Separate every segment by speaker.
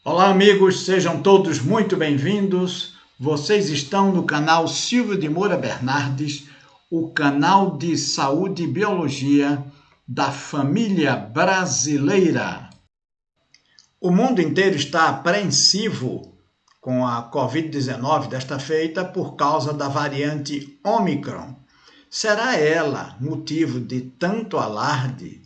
Speaker 1: Olá, amigos, sejam todos muito bem-vindos. Vocês estão no canal Silvio de Moura Bernardes, o canal de saúde e biologia da família brasileira. O mundo inteiro está apreensivo com a Covid-19 desta feita por causa da variante Ômicron. Será ela motivo de tanto alarde?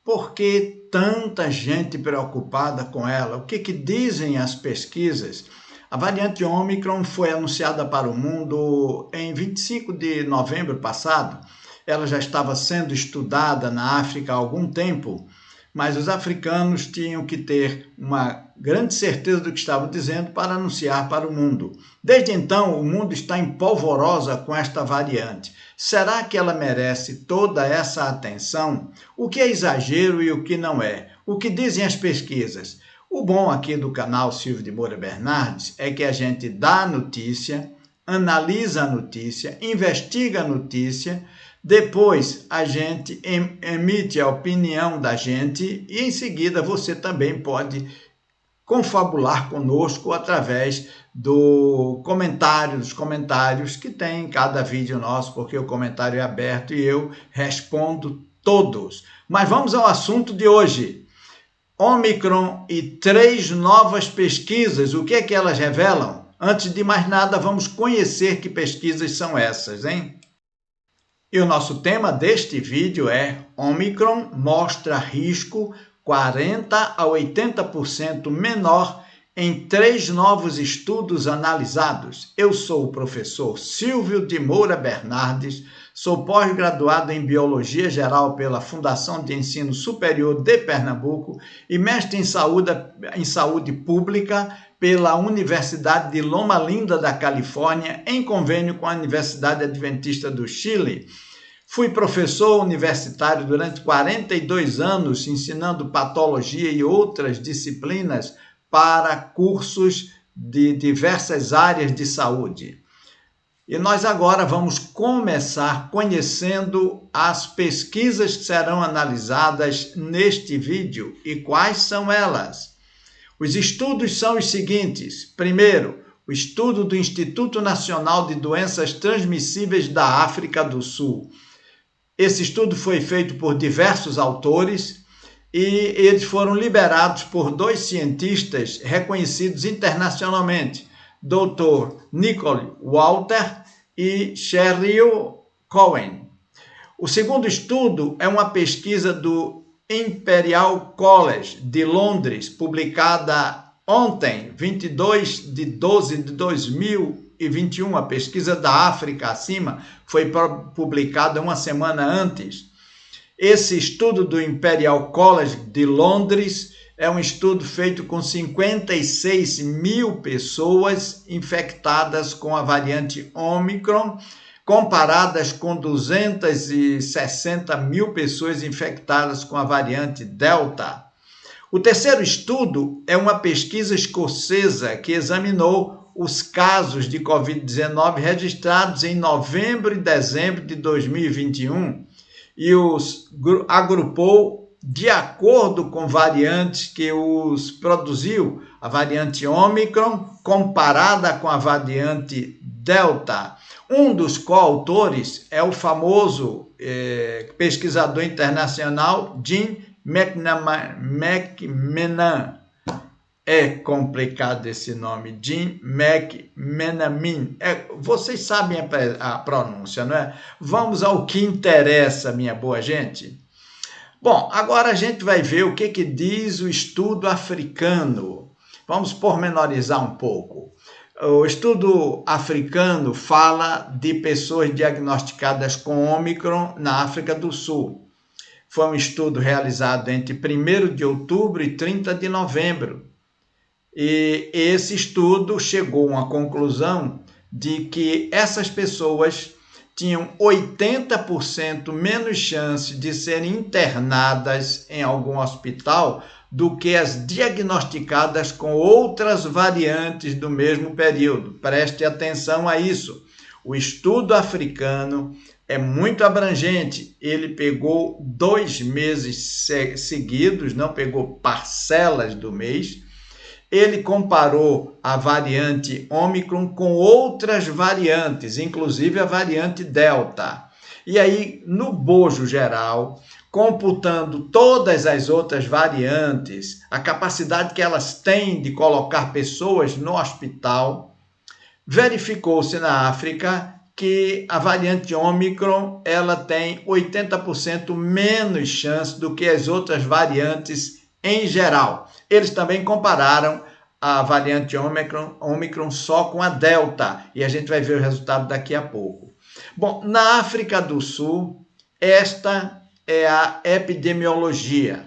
Speaker 1: Por que tanta gente preocupada com ela? O que dizem as pesquisas? A variante Ômicron foi anunciada para o mundo em 25 de novembro passado. Ela já estava sendo estudada na África há algum tempo, mas os africanos tinham que ter uma grande certeza do que estavam dizendo para anunciar para o mundo. Desde então, o mundo está em polvorosa com esta variante. Será que ela merece toda essa atenção? O que é exagero e o que não é? O que dizem as pesquisas? O bom aqui do canal Silvio de Moura Bernardes é que a gente dá a notícia, analisa a notícia, investiga a notícia, depois a gente emite a opinião da gente e em seguida você também pode confabular conosco através dos comentários que tem em cada vídeo nosso, porque o comentário é aberto e eu respondo todos. Mas vamos ao assunto de hoje. Ômicron e 3 novas pesquisas, o que é que elas revelam? Antes de mais nada, vamos conhecer que pesquisas são essas, hein? E o nosso tema deste vídeo é Ômicron mostra risco 40 a 80% menor em 3 novos estudos analisados. Eu sou o professor Silvio de Moura Bernardes, sou pós-graduado em Biologia Geral pela Fundação de Ensino Superior de Pernambuco e mestre em Saúde Pública pela Universidade de Loma Linda da Califórnia, em convênio com a Universidade Adventista do Chile. Fui professor universitário durante 42 anos, ensinando patologia e outras disciplinas para cursos de diversas áreas de saúde. E nós agora vamos começar conhecendo as pesquisas que serão analisadas neste vídeo. E quais são elas? Os estudos são os seguintes. Primeiro, o estudo do Instituto Nacional de Doenças Transmissíveis da África do Sul. Esse estudo foi feito por diversos autores e eles foram liderados por 2 cientistas reconhecidos internacionalmente, Dr. Nicole Walter e Sheryl Cohen. O segundo estudo é uma pesquisa do Imperial College de Londres, publicada ontem, 22 de 12 de 2021, a pesquisa da África acima foi publicada uma semana antes. Esse estudo do Imperial College de Londres é um estudo feito com 56 mil pessoas infectadas com a variante Ômicron, comparadas com 260 mil pessoas infectadas com a variante Delta. O terceiro estudo é uma pesquisa escocesa que examinou os casos de Covid-19 registrados em novembro e dezembro de 2021 e os agrupou de acordo com variantes que os produziu, a variante Ômicron comparada com a variante Delta. Um dos coautores é o famoso pesquisador internacional Jim McMenamin. É complicado esse nome, Jim McMenamin. Vocês sabem a pronúncia, não é? Vamos ao que interessa, minha boa gente. Bom, agora a gente vai ver o que diz o estudo africano. Vamos pormenorizar um pouco. O estudo africano fala de pessoas diagnosticadas com Ômicron na África do Sul. Foi um estudo realizado entre 1º de outubro e 30 de novembro. E esse estudo chegou a uma conclusão de que essas pessoas tinham 80% menos chance de serem internadas em algum hospital do que as diagnosticadas com outras variantes do mesmo período. Preste atenção a isso. O estudo africano é muito abrangente. Ele pegou 2 meses seguidos, não pegou parcelas do mês. ele comparou a variante Ômicron com outras variantes, inclusive a variante Delta. E aí, no bojo geral, computando todas as outras variantes, a capacidade que elas têm de colocar pessoas no hospital, verificou-se na África que a variante Ômicron ela tem 80% menos chance do que as outras variantes em geral. Eles também compararam a variante Ômicron só com a Delta, e a gente vai ver o resultado daqui a pouco. Bom, na África do Sul, esta é a epidemiologia.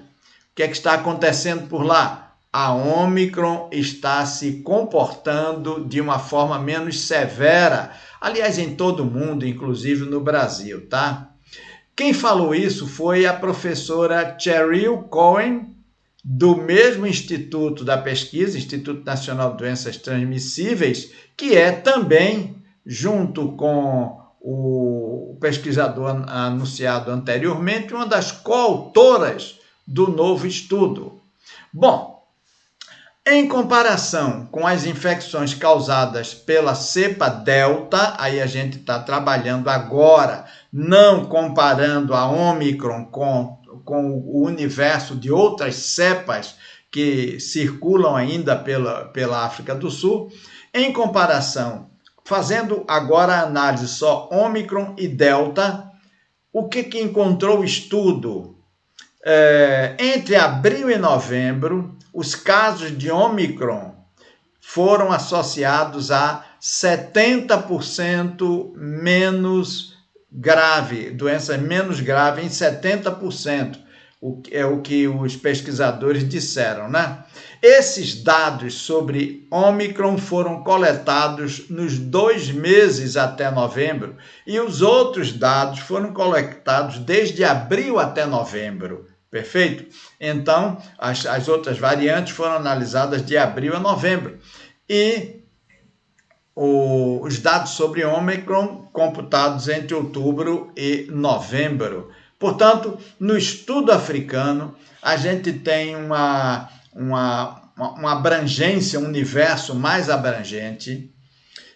Speaker 1: O que é que está acontecendo por lá? A Ômicron está se comportando de uma forma menos severa, aliás, em todo o mundo, inclusive no Brasil, tá? Quem falou isso foi a professora Cheryl Cohen, do mesmo Instituto da Pesquisa, Instituto Nacional de Doenças Transmissíveis, que é também, junto com o pesquisador anunciado anteriormente, uma das coautoras do novo estudo. Bom, em comparação com as infecções causadas pela cepa Delta, aí a gente está trabalhando agora, não comparando a Ômicron com o universo de outras cepas que circulam ainda pela África do Sul, em comparação, fazendo agora a análise só Ômicron e Delta, o que encontrou o estudo? Entre abril e novembro, os casos de Ômicron foram associados a 70% menos grave, doença menos grave em 70%, é o que os pesquisadores disseram, né? Esses dados sobre Ômicron foram coletados nos 2 meses até novembro e os outros dados foram coletados desde abril até novembro. Perfeito? Então, as outras variantes foram analisadas de abril a novembro. E os dados sobre Ômicron computados entre outubro e novembro. Portanto, no estudo africano, a gente tem uma abrangência, um universo mais abrangente,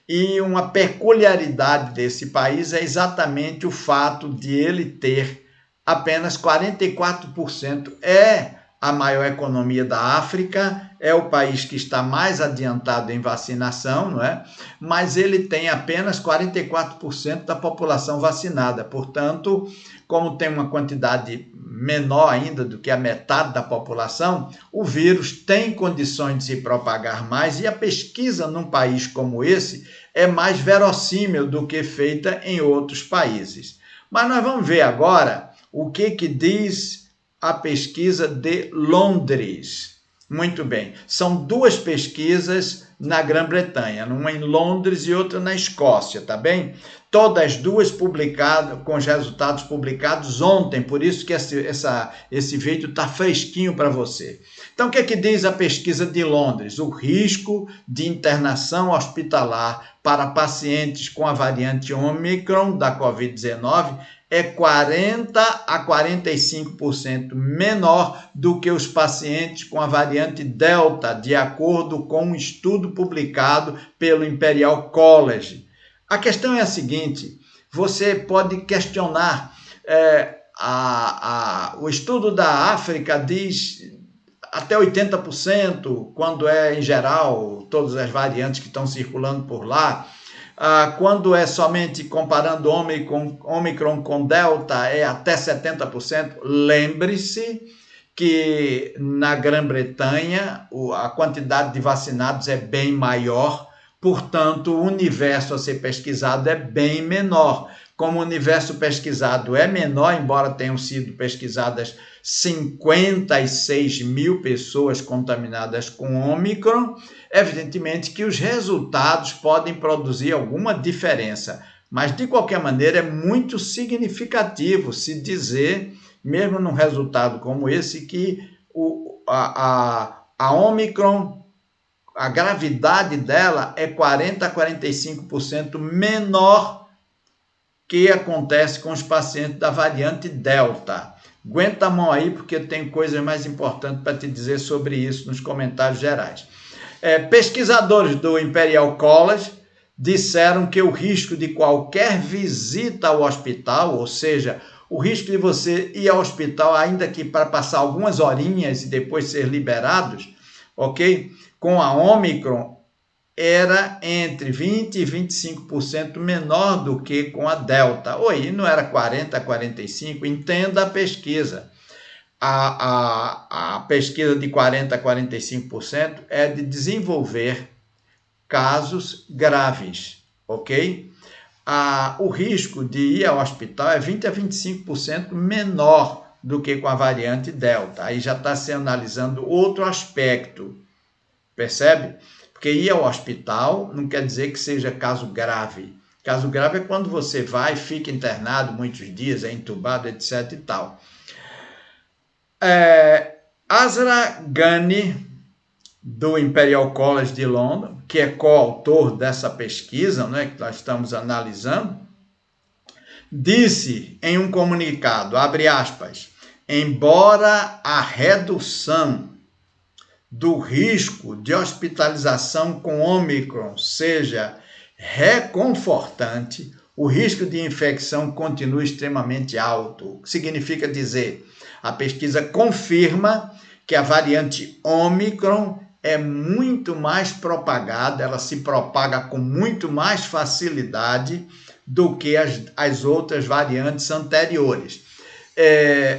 Speaker 1: e uma peculiaridade desse país é exatamente o fato de ele ter apenas 44%. É a maior economia da África, é o país que está mais adiantado em vacinação, não é? Mas ele tem apenas 44% da população vacinada. Portanto, como tem uma quantidade menor ainda do que a metade da população, o vírus tem condições de se propagar mais, e a pesquisa num país como esse é mais verossímil do que feita em outros países. Mas nós vamos ver agora o que diz a pesquisa de Londres. Muito bem, são 2 pesquisas na Grã-Bretanha, uma em Londres e outra na Escócia, tá bem? Todas 2 publicadas, com os resultados publicados ontem, por isso que esse vídeo está fresquinho para você. Então, o que diz a pesquisa de Londres? O risco de internação hospitalar para pacientes com a variante Ômicron da Covid-19 é 40% a 45% menor do que os pacientes com a variante Delta, de acordo com um estudo publicado pelo Imperial College. A questão é a seguinte: você pode questionar, o estudo da África diz até 80%, quando é em geral todas as variantes que estão circulando por lá. Quando é somente comparando Ômicron com Delta, é até 70%. Lembre-se que na Grã-Bretanha a quantidade de vacinados é bem maior, portanto, o universo a ser pesquisado é bem menor. Como o universo pesquisado é menor, embora tenham sido pesquisadas 56 mil pessoas contaminadas com Ômicron, evidentemente que os resultados podem produzir alguma diferença, mas de qualquer maneira é muito significativo se dizer, mesmo num resultado como esse, que a Ômicron, a gravidade dela é 40% a 45% menor que acontece com os pacientes da variante Delta. Aguenta a mão aí, porque tem coisas mais importantes para te dizer sobre isso nos comentários gerais. Pesquisadores do Imperial College disseram que o risco de qualquer visita ao hospital, ou seja, o risco de você ir ao hospital, ainda que para passar algumas horinhas e depois ser liberados, ok? Com a Omicron, era entre 20% e 25% menor do que com a Delta. Oi, não era 40% a 45%? Entenda a pesquisa. A pesquisa de 40% a 45% é de desenvolver casos graves, ok? O risco de ir ao hospital é 20% a 25% menor do que com a variante Delta. Aí já está se analisando outro aspecto, percebe? Porque ir ao hospital não quer dizer que seja caso grave. Caso grave é quando você vai, fica internado muitos dias, é entubado, etc. e tal. Asra Ghani, do Imperial College de Londres, que é coautor dessa pesquisa, né, que nós estamos analisando, disse em um comunicado, abre aspas, embora a redução do risco de hospitalização com Ômicron seja reconfortante, o risco de infecção continua extremamente alto. O que significa dizer? A pesquisa confirma que a variante Ômicron é muito mais propagada, ela se propaga com muito mais facilidade do que as outras variantes anteriores.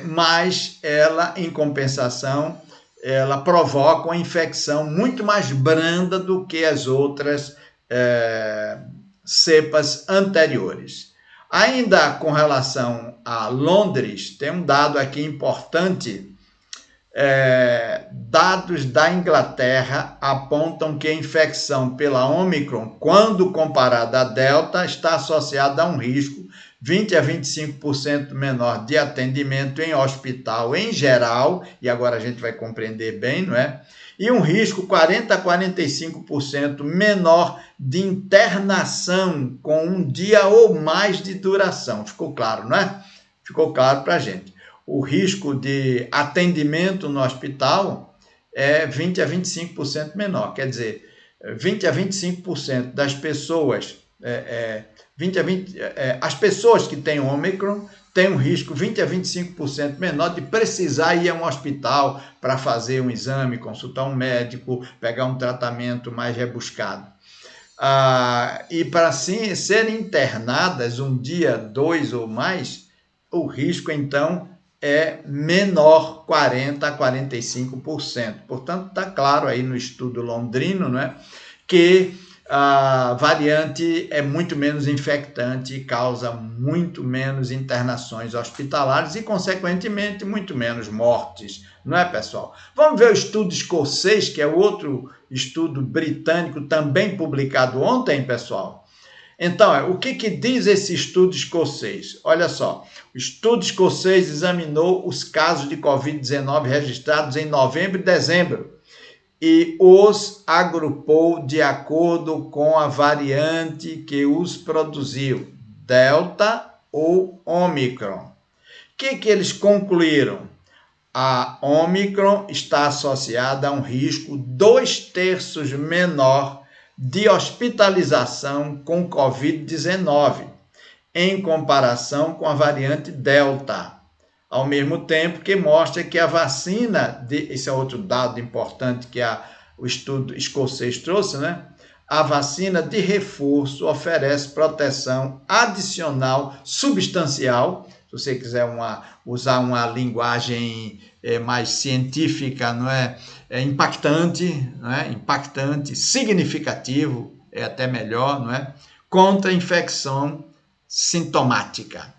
Speaker 1: Mas ela, em compensação, ela provoca uma infecção muito mais branda do que as outras cepas anteriores. Ainda com relação a Londres, tem um dado aqui importante. Dados da Inglaterra apontam que a infecção pela Omicron, quando comparada à Delta, está associada a um risco 20% a 25% menor de atendimento em hospital em geral, e agora a gente vai compreender bem, não é? E um risco 40% a 45% menor de internação com um dia ou mais de duração. Ficou claro, não é? Ficou claro para a gente. O risco de atendimento no hospital é 20% a 25% menor. Quer dizer, 20% a 25% das pessoas, as pessoas que têm Ômicron têm um risco 20% a 25% menor de precisar ir a um hospital para fazer um exame, consultar um médico, pegar um tratamento mais rebuscado. E para assim serem internadas um dia, 2 ou mais, o risco então é menor, 40% a 45%. Portanto, está claro aí no estudo londrino, né, que a variante é muito menos infectante e causa muito menos internações hospitalares e, consequentemente, muito menos mortes, não é, pessoal? Vamos ver o estudo escocês, que é outro estudo britânico também publicado ontem, pessoal. Então, o que diz esse estudo escocês? Olha só, o estudo escocês examinou os casos de Covid-19 registrados em novembro e dezembro e os agrupou de acordo com a variante que os produziu, Delta ou Omicron. O que eles concluíram? A Omicron está associada a um risco 2/3 menor de hospitalização com Covid-19, em comparação com a variante Delta, ao mesmo tempo que mostra que a vacina, esse é outro dado importante que o estudo escocês trouxe, né? A vacina de reforço oferece proteção adicional substancial, se você quiser usar uma linguagem mais científica, não é? Impactante, não é? Impactante, significativo, é até melhor, não é? Contra a infecção sintomática.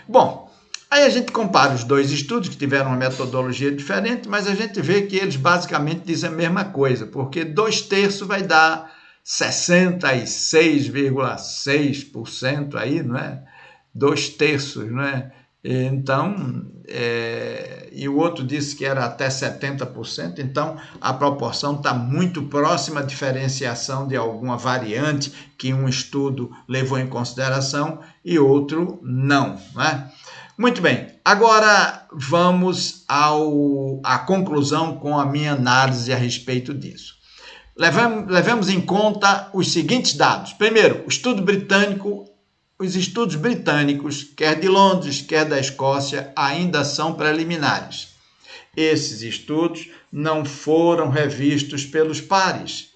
Speaker 1: Bom, aí a gente compara os dois estudos que tiveram uma metodologia diferente, mas a gente vê que eles basicamente dizem a mesma coisa, porque 2/3 vai dar 66,6% aí, não é? 2/3, não é? Então, e o outro disse que era até 70%, então a proporção está muito próxima à diferenciação de alguma variante que um estudo levou em consideração e outro não, né? Muito bem, agora vamos à conclusão com a minha análise a respeito disso. levemos em conta os seguintes dados. Primeiro, os estudos britânicos, quer de Londres, quer da Escócia, ainda são preliminares. Esses estudos não foram revistos pelos pares.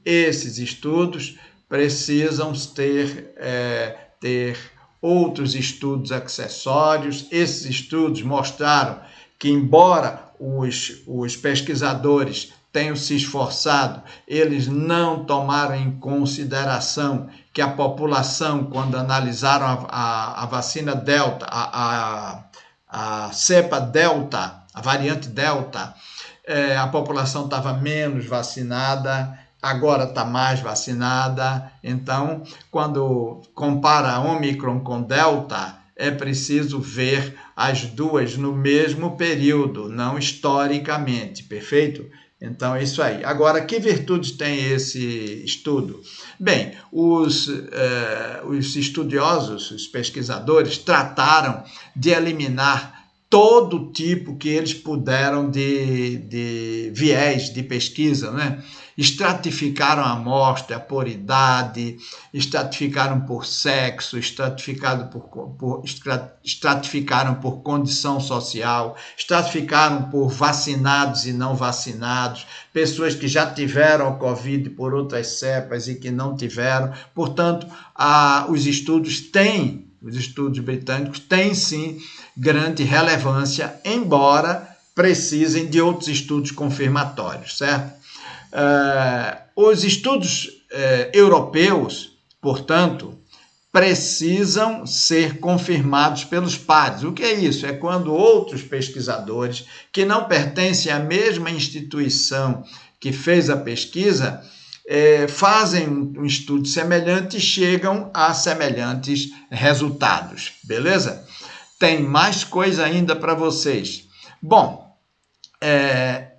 Speaker 1: Esses estudos precisam ter outros estudos acessórios. Esses estudos mostraram que, embora os pesquisadores tenham se esforçado, eles não tomaram em consideração que a população, quando analisaram a vacina Delta, a cepa Delta, a variante Delta, a população estava menos vacinada, agora está mais vacinada. Então, quando compara a Omicron com Delta, é preciso ver as duas no mesmo período, não historicamente, perfeito? Então, é isso aí. Agora, que virtudes tem esse estudo? Bem, os estudiosos, os pesquisadores, trataram de eliminar todo tipo que eles puderam de viés de pesquisa, né? Estratificaram a amostra por idade, estratificaram por sexo, estratificaram por condição social, estratificaram por vacinados e não vacinados, pessoas que já tiveram o Covid por outras cepas e que não tiveram. Portanto, os estudos britânicos têm sim grande relevância, embora precisem de outros estudos confirmatórios, certo? Os estudos europeus, portanto, precisam ser confirmados pelos pares. O que é isso? É quando outros pesquisadores que não pertencem à mesma instituição que fez a pesquisa fazem um estudo semelhante e chegam a semelhantes resultados, beleza? Tem mais coisa ainda para vocês. Bom,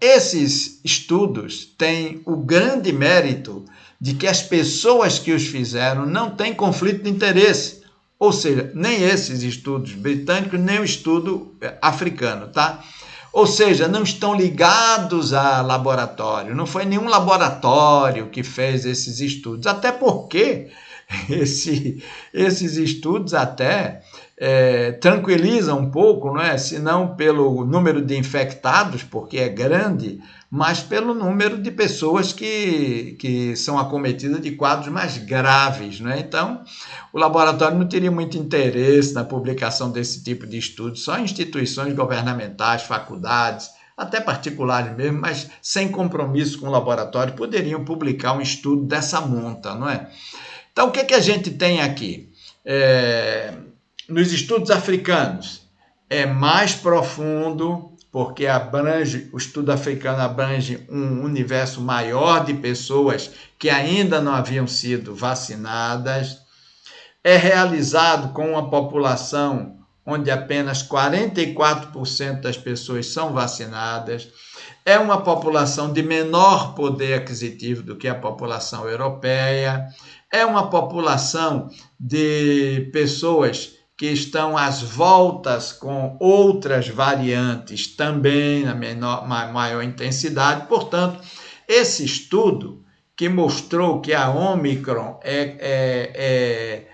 Speaker 1: esses estudos têm o grande mérito de que as pessoas que os fizeram não têm conflito de interesse, ou seja, nem esses estudos britânicos, nem o estudo africano, tá? Ou seja, não estão ligados a laboratório, não foi nenhum laboratório que fez esses estudos, até porque esses estudos até tranquilizam um pouco, não é? Se não pelo número de infectados, porque é grande, mas pelo número de pessoas que são acometidas de quadros mais graves, não é? Então, o laboratório não teria muito interesse na publicação desse tipo de estudos, só instituições governamentais, faculdades, até particulares mesmo, mas sem compromisso com o laboratório, poderiam publicar um estudo dessa monta, não é? Então, o que a gente tem aqui? Nos estudos africanos, é mais profundo, porque o estudo africano abrange um universo maior de pessoas que ainda não haviam sido vacinadas. É realizado com uma população onde apenas 44% das pessoas são vacinadas. É uma população de menor poder aquisitivo do que a população europeia. É uma população de pessoas que estão às voltas com outras variantes também na maior intensidade. Portanto, esse estudo que mostrou que a Omicron é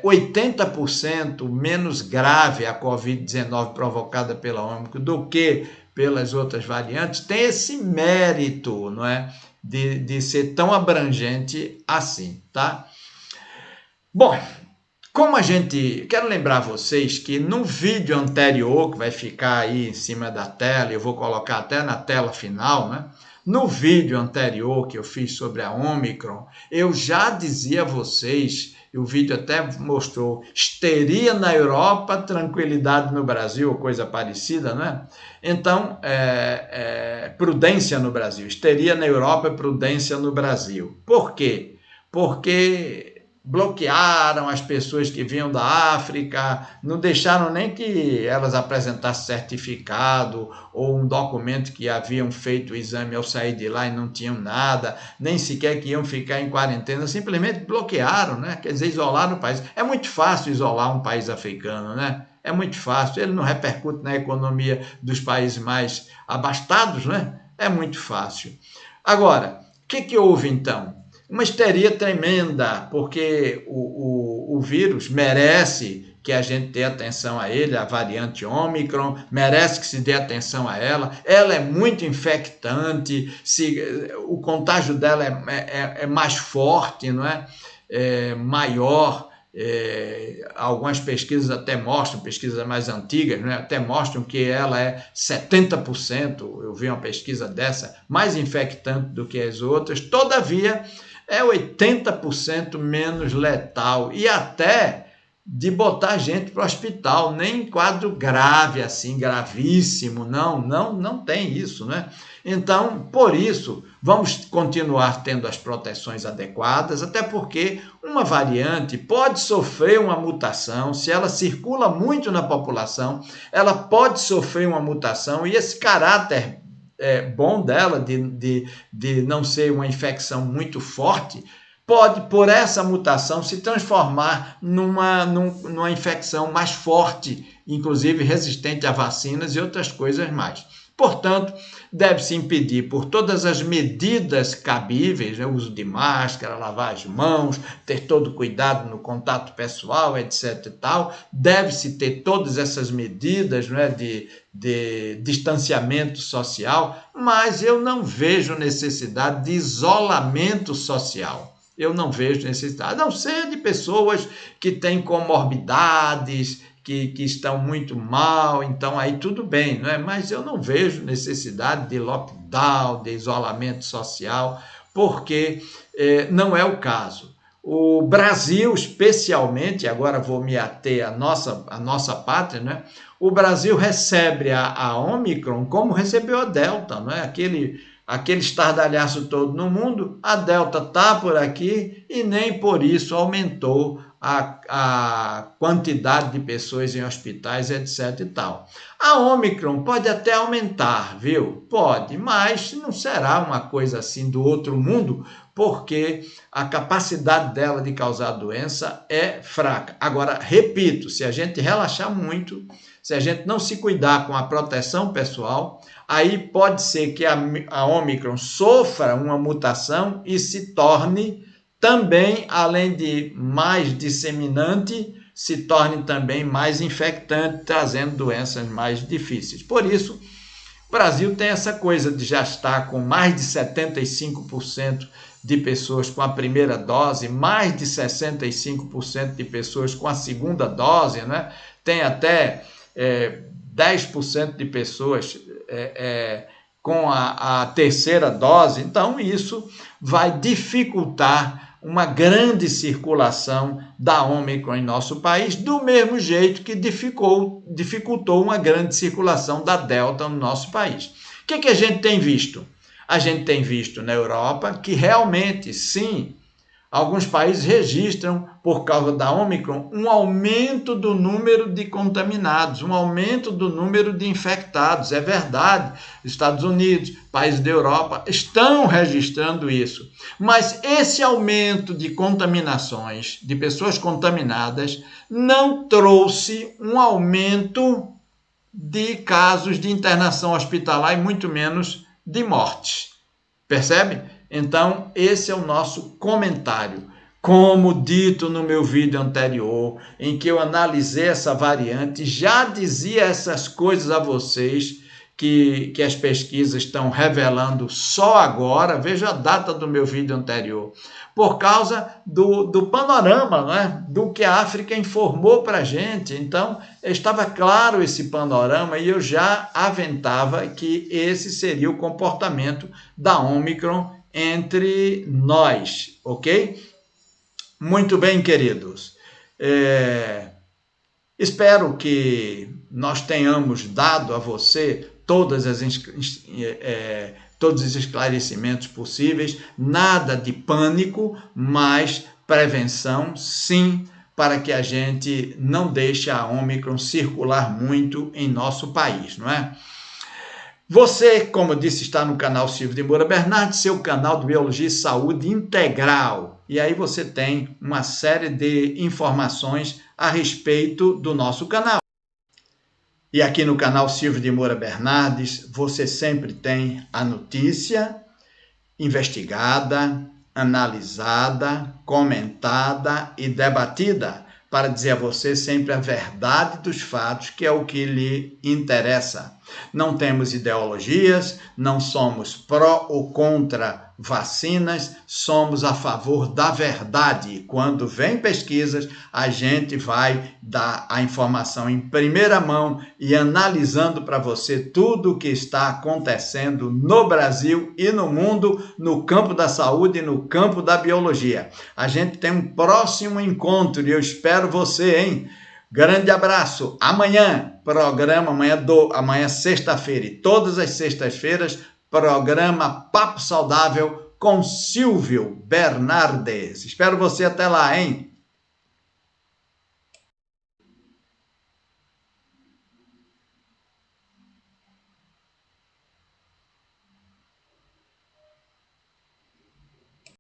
Speaker 1: 80% menos grave a Covid-19 provocada pela Omicron do que pelas outras variantes, tem esse mérito, não é? De ser tão abrangente assim, tá? Bom, quero lembrar vocês que no vídeo anterior, que vai ficar aí em cima da tela, eu vou colocar até na tela final, né? No vídeo anterior que eu fiz sobre a Omicron, eu já dizia a vocês, e o vídeo até mostrou, histeria na Europa, tranquilidade no Brasil, ou coisa parecida, né? Então, prudência no Brasil. Histeria na Europa, prudência no Brasil. Por quê? Porque bloquearam as pessoas que vinham da África, não deixaram nem que elas apresentassem certificado ou um documento que haviam feito o exame ao sair de lá e não tinham nada, nem sequer que iam ficar em quarentena, simplesmente bloquearam, né? Quer dizer, isolaram o país. É muito fácil isolar um país africano, né? É muito fácil, ele não repercute na economia dos países mais abastados, né? É muito fácil. Agora, que houve então? Uma histeria tremenda, porque o vírus merece que a gente dê atenção a ele, a variante Ômicron, merece que se dê atenção a ela. Ela é muito infectante, o contágio dela é mais forte, não é? É maior. Algumas pesquisas até mostram, pesquisas mais antigas, né, até mostram que ela é 70%, eu vi uma pesquisa dessa, mais infectante do que as outras, todavia é 80% menos letal e até de botar gente para o hospital, nem em quadro grave assim, gravíssimo, não tem isso, né? Então, por isso, vamos continuar tendo as proteções adequadas, até porque uma variante pode sofrer uma mutação, se ela circula muito na população, ela pode sofrer uma mutação e esse caráter bom dela de não ser uma infecção muito forte, pode, por essa mutação, se transformar numa infecção mais forte, inclusive resistente a vacinas e outras coisas mais. Portanto, deve-se impedir por todas as medidas cabíveis, né? O uso de máscara, lavar as mãos, ter todo cuidado no contato pessoal, etc. e tal. Deve-se ter todas essas medidas, né? de distanciamento social, mas eu não vejo necessidade de isolamento social. Eu não vejo necessidade, a não ser de pessoas que têm comorbidades, que estão muito mal, então aí tudo bem, não é? Mas eu não vejo necessidade de lockdown, de isolamento social, porque não é o caso. O Brasil, especialmente, agora vou me ater à nossa pátria, né? O Brasil recebe a Ômicron como recebeu a Delta, não é? Aquele estardalhaço todo no mundo, a Delta está por aqui e nem por isso aumentou a quantidade de pessoas em hospitais, etc. e tal. A Ômicron pode até aumentar, viu? Pode, mas não será uma coisa assim do outro mundo, porque a capacidade dela de causar doença é fraca. Agora, repito, se a gente relaxar muito, se a gente não se cuidar com a proteção pessoal, aí pode ser que a Ômicron sofra uma mutação e se torne também, além de mais disseminante, se torne também mais infectante, trazendo doenças mais difíceis. Por isso, o Brasil tem essa coisa de já estar com mais de 75% de pessoas com a primeira dose, mais de 65% de pessoas com a segunda dose, né? Tem até 10% de pessoas com a terceira dose. Então, isso vai dificultar uma grande circulação da Ômicron em nosso país, do mesmo jeito que dificultou uma grande circulação da Delta no nosso país. O que a gente tem visto? A gente tem visto na Europa que realmente, sim, alguns países registram, por causa da Ômicron, um aumento do número de contaminados, um aumento do número de infectados. É verdade, Estados Unidos, países da Europa estão registrando isso. Mas esse aumento de contaminações, de pessoas contaminadas, não trouxe um aumento de casos de internação hospitalar e muito menos de mortes. Percebe? Então, esse é o nosso comentário. Como dito no meu vídeo anterior, em que eu analisei essa variante, já dizia essas coisas a vocês que as pesquisas estão revelando só agora, veja a data do meu vídeo anterior, por causa do panorama, né? Do que a África informou para a gente. Então, estava claro esse panorama e eu já aventava que esse seria o comportamento da Ômicron entre nós, ok? Muito bem, queridos. Espero que nós tenhamos dado a você todos os esclarecimentos possíveis, nada de pânico, mas prevenção, sim, para que a gente não deixe a Ômicron circular muito em nosso país, não é? Você, como eu disse, está no canal Silvio de Moura Bernardes, seu canal de Biologia e Saúde Integral. E aí você tem uma série de informações a respeito do nosso canal. E aqui no canal Silvio de Moura Bernardes, você sempre tem a notícia investigada, analisada, comentada e debatida, para dizer a você sempre a verdade dos fatos, que é o que lhe interessa. Não temos ideologias, não somos pró ou contra vacinas, somos a favor da verdade. Quando vem pesquisas, a gente vai dar a informação em primeira mão e analisando para você tudo o que está acontecendo no Brasil e no mundo, no campo da saúde e no campo da biologia. A gente tem um próximo encontro e eu espero você, hein? Grande abraço. Amanhã, programa, amanhã sexta-feira e todas as sextas-feiras, programa Papo Saudável com Silvio Bernardes. Espero você até lá, hein?